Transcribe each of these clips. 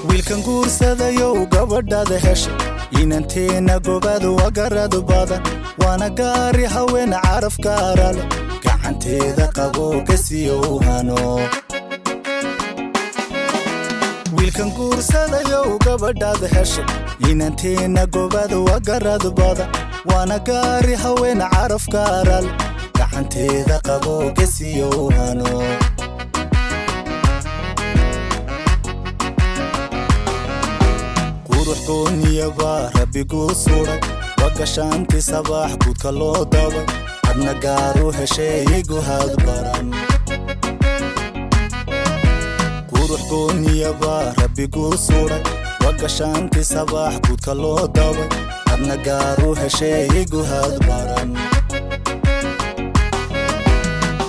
wiilkan guursadayow gabadhaada heshay inanteena gobaadu wagaradu badan waana gaari haween caraf gaara leh gacanteeda qabo kasiyow hano wiilkan guursadayow gabadhaada heshay inanteena gobaadu wagaradu badan waana gaari haween caraf gaara leh gacanteeda qabo kasiyow hano gooniyaba rabbigu suray wagashaanti sabax gudka loo daway adna gaaru heshay guhad baran qurux gooniyaba rabbigu suray wagashaanti sabax gudka loo daway adna gaaru heshay guhad baran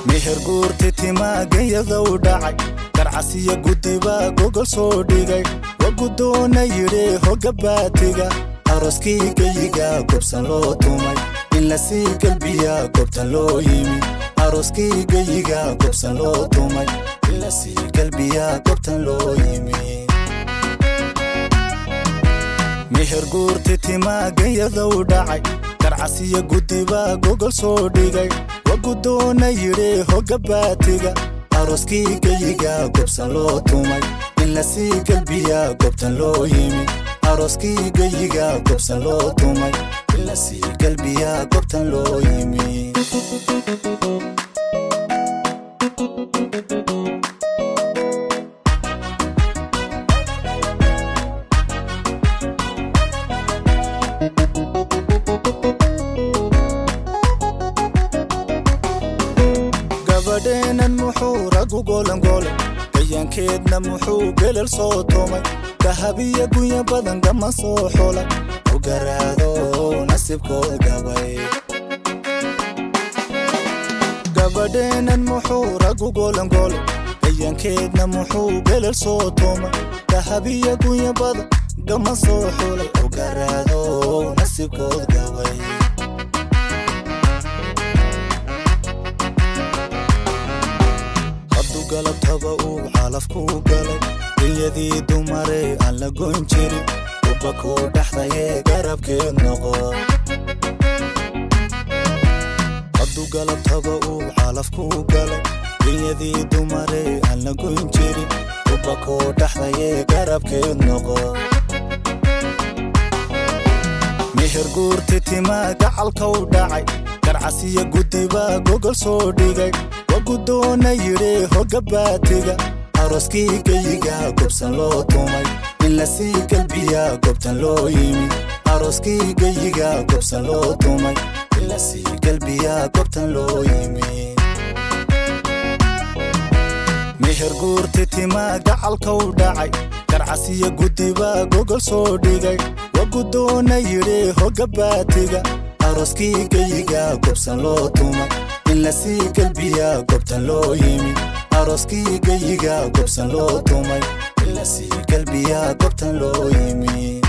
meher guurti timaagayada u dhacay garcasiya gudiba gogol soo dhigay wagudoona yidhi hogabaatiga aroskaygayiga gobsan loo tumay in la sii galbiya gobtan loo yimi aroskaygayiga gobsan loo tumay in la sii galbiya gobtan loo yimi meher guurti timaagayada u dhacay garcasiya gudiba gogol soo dhigay wagudoona yidhi hogabaatiga aroskaygayiga gobsan loo tumay in la sii galbiya gobtan loo yimi aroskaygayiga gobsan loo tumay in la sii galbiya gobtan loo yimi gabadheenan muxuu ragu golangolay gayaankeedna muxuu gelal soo tumay dahabiya gunya badan gama soo xulay u garaado nasibkood gabay gabadheenan muxuu ragu golangolay gayaankeedna muxuu gelal soo tumay dahabiya gunya badan gama soo xulay u garaado nasibkood gabay galabtaba uu xalafku galay dunyadii dumare aan la goyn jirin ubba ku dhaxdaye garabkeed noqo hadduu galabtaba uu xalafku galay dunyadii dumare aan la goyn jirin ubba ku dhaxdaye garabkeed noqo meher guurti timaa gacalka u dhacay garcasiya gudiba gogol soo dhigay wagudoona yidhi hogabaatiga aroskaygayiga gobsan loo tumay in la sii galbiya gobtan loo yimi aroskaygayiga gobsan loo tumay in la sii galbiya gobtan loo yimi meher guurti timaa gacalka u dhacay garcasiya gudiba gogol soo dhigay wagudoona yidhi hogabaatiga aroskaygayiga gobsan loo tumay in la sii galbiya gobtan loo yimi aroskaygayiga gobsan loo tumay in la sii galbiya gobtan loo yimi